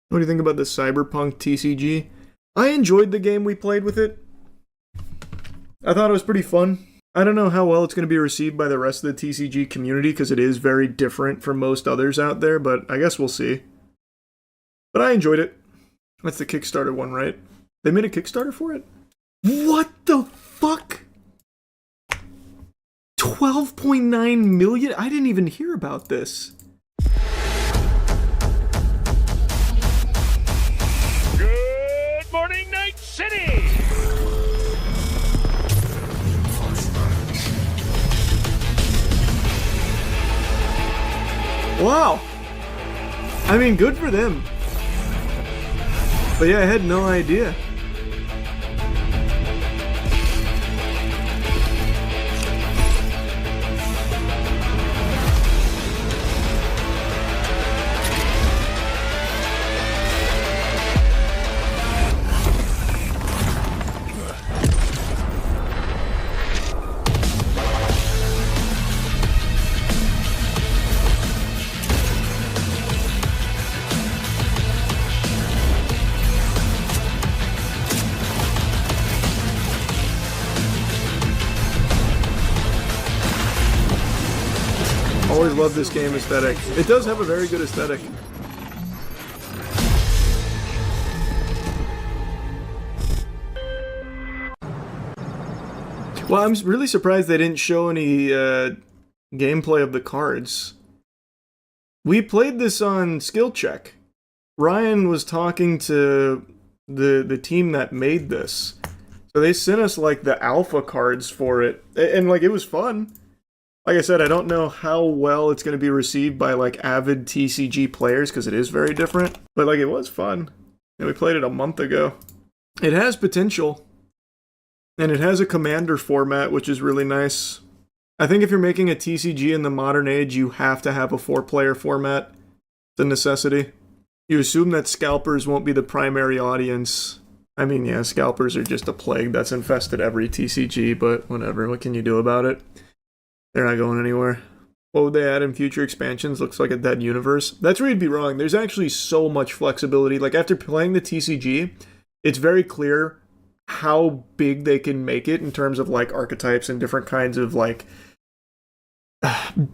What do you think about the Cyberpunk TCG? I enjoyed the game we played with it. I thought it was pretty fun. I don't know how well it's going to be received by the rest of the TCG community because it is very different from most others out there, but I guess we'll see. But I enjoyed it. That's the Kickstarter one, right? They made a Kickstarter for it? What the fuck? 12.9 million? I didn't even hear about this. Good morning, Night City! Wow. I mean, good for them. But yeah, I had no idea. Always love this game aesthetic. It does have a very good aesthetic. Well, I'm really surprised they didn't show any gameplay of the cards. We played this on Skill Check. Ryan was talking to the team that made this. So they sent us like the alpha cards for it. And like it was fun. Like I said, I don't know how well it's going to be received by like avid TCG players because it is very different. But like it was fun. And we played it a month ago. It has potential. And it has a commander format, which is really nice. I think if you're making a TCG in the modern age, you have to have a 4-player format. It's a necessity. You assume that scalpers won't be the primary audience. I mean, yeah, scalpers are just a plague that's infested every TCG, but whatever, what can you do about it? They're not going anywhere. What would they add in future expansions? Looks like a dead universe. That's where you'd be wrong. There's actually so much flexibility. Like, after playing the TCG, it's very clear how big they can make it in terms of, like, archetypes and different kinds of, like,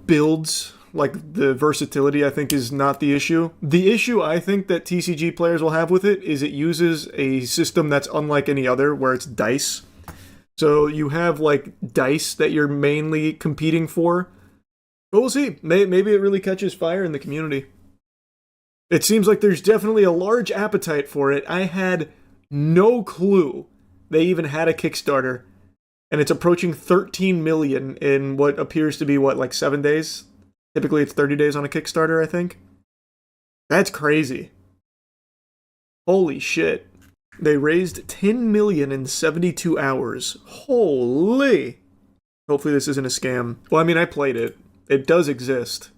builds. Like, the versatility, I think, is not the issue. The issue, I think, that TCG players will have with it is it uses a system that's unlike any other, where it's dice. So you have, like, dice that you're mainly competing for. But we'll see. Maybe it really catches fire in the community. It seems like there's definitely a large appetite for it. I had no clue they even had a Kickstarter. And it's approaching 13 million in what appears to be, what, like 7 days? Typically it's 30 days on a Kickstarter, I think. That's crazy. Holy shit. They raised 10 million in 72 hours. Holy! Hopefully this isn't a scam. Well, I mean, I played it. It does exist.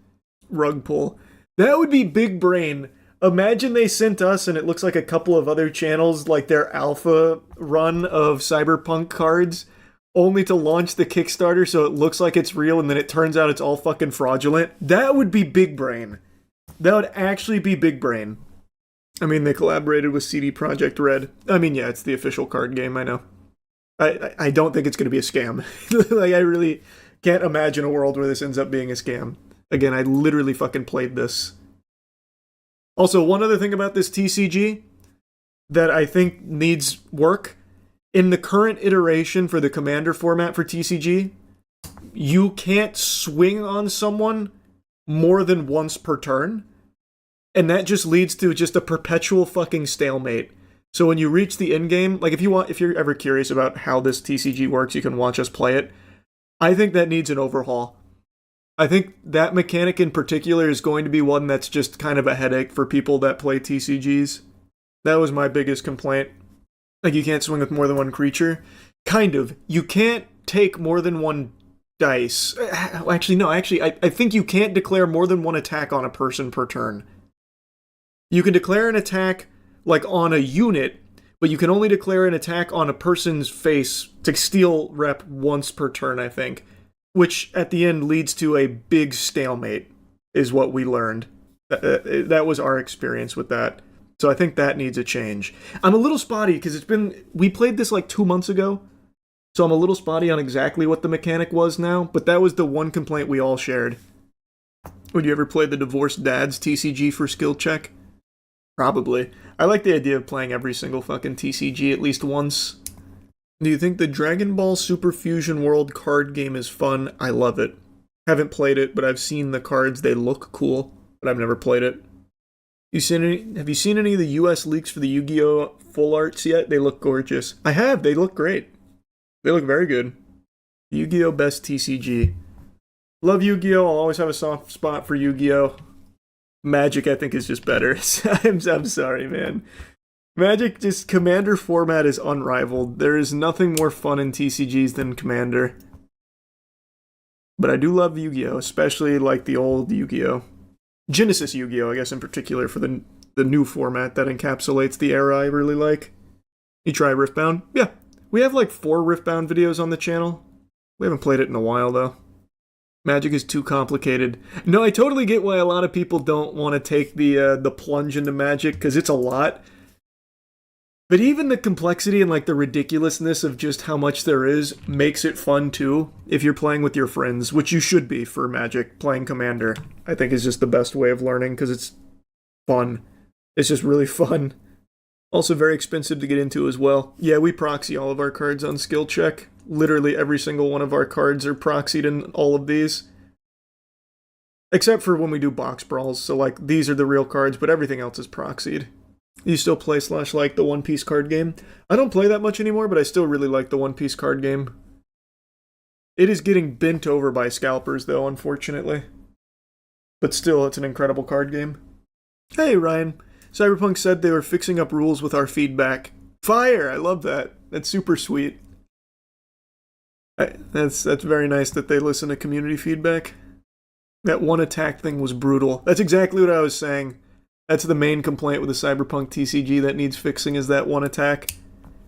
Rug pull. That would be big brain. Imagine they sent us, and it looks like a couple of other channels, like their alpha run of Cyberpunk cards, only to launch the Kickstarter so it looks like it's real, and then it turns out it's all fucking fraudulent. That would be big brain. That would actually be big brain. I mean, they collaborated with CD Projekt Red. I mean, yeah, it's the official card game, I know. I don't think it's going to be a scam. Like, I really can't imagine a world where this ends up being a scam. Again, I literally fucking played this. Also, one other thing about this TCG that I think needs work. In the current iteration for the commander format for TCG, you can't swing on someone more than once per turn. And that just leads to just a perpetual fucking stalemate. So when you reach the end game, like if you're ever curious about how this TCG works, you can watch us play it. I think that needs an overhaul. I think that mechanic in particular is going to be one that's just kind of a headache for people that play TCGs. That was my biggest complaint. Like, you can't swing with more than one creature. Kind of. You can't take more than one dice. Actually, no. Actually, I think you can't declare more than one attack on a person per turn. You can declare an attack, like, on a unit, but you can only declare an attack on a person's face to steal rep once per turn, I think. Which, at the end, leads to a big stalemate, is what we learned. That was our experience with that. So I think that needs a change. I'm a little spotty because we played this like 2 months ago. So I'm a little spotty on exactly what the mechanic was now, but that was the one complaint we all shared. Would you ever play the Divorced Dad's TCG for skill check? Probably. I like the idea of playing every single fucking TCG at least once. Do you think the Dragon Ball Super Fusion World card game is fun? I love it. Haven't played it, but I've seen the cards. They look cool, but I've never played it. Have you seen any of the US leaks for the Yu-Gi-Oh! Full arts yet? They look gorgeous. I have. They look great. They look very good. Yu-Gi-Oh! Best TCG. Love Yu-Gi-Oh! I'll always have a soft spot for Yu-Gi-Oh! Magic, I think, is just better. I'm sorry, man. Magic, just Commander format is unrivaled. There is nothing more fun in TCGs than Commander. But I do love Yu-Gi-Oh!, especially like the old Yu-Gi-Oh! Genesis Yu-Gi-Oh!, I guess in particular, for the new format that encapsulates the era I really like. You try Riftbound? Yeah. We have like 4 Riftbound videos on the channel. We haven't played it in a while, though. Magic is too complicated. No, I totally get why a lot of people don't want to take the plunge into Magic, because it's a lot. But even the complexity and like the ridiculousness of just how much there is makes it fun too, if you're playing with your friends, which you should be for Magic. Playing Commander, I think, is just the best way of learning, because it's fun. It's just really fun. Also very expensive to get into as well. Yeah, we proxy all of our cards on skill check. Literally every single one of our cards are proxied in all of these. Except for when we do box brawls, so like these are the real cards, but everything else is proxied. You still play / like the One Piece card game? I don't play that much anymore, but I still really like the One Piece card game. It is getting bent over by scalpers though, unfortunately. But still, it's an incredible card game. Hey Ryan, Cyberpunk said they were fixing up rules with our feedback. Fire! I love that. That's super sweet. That's very nice that they listen to community feedback. That one attack thing was brutal. That's exactly what I was saying. That's the main complaint with the Cyberpunk TCG that needs fixing, is that one attack.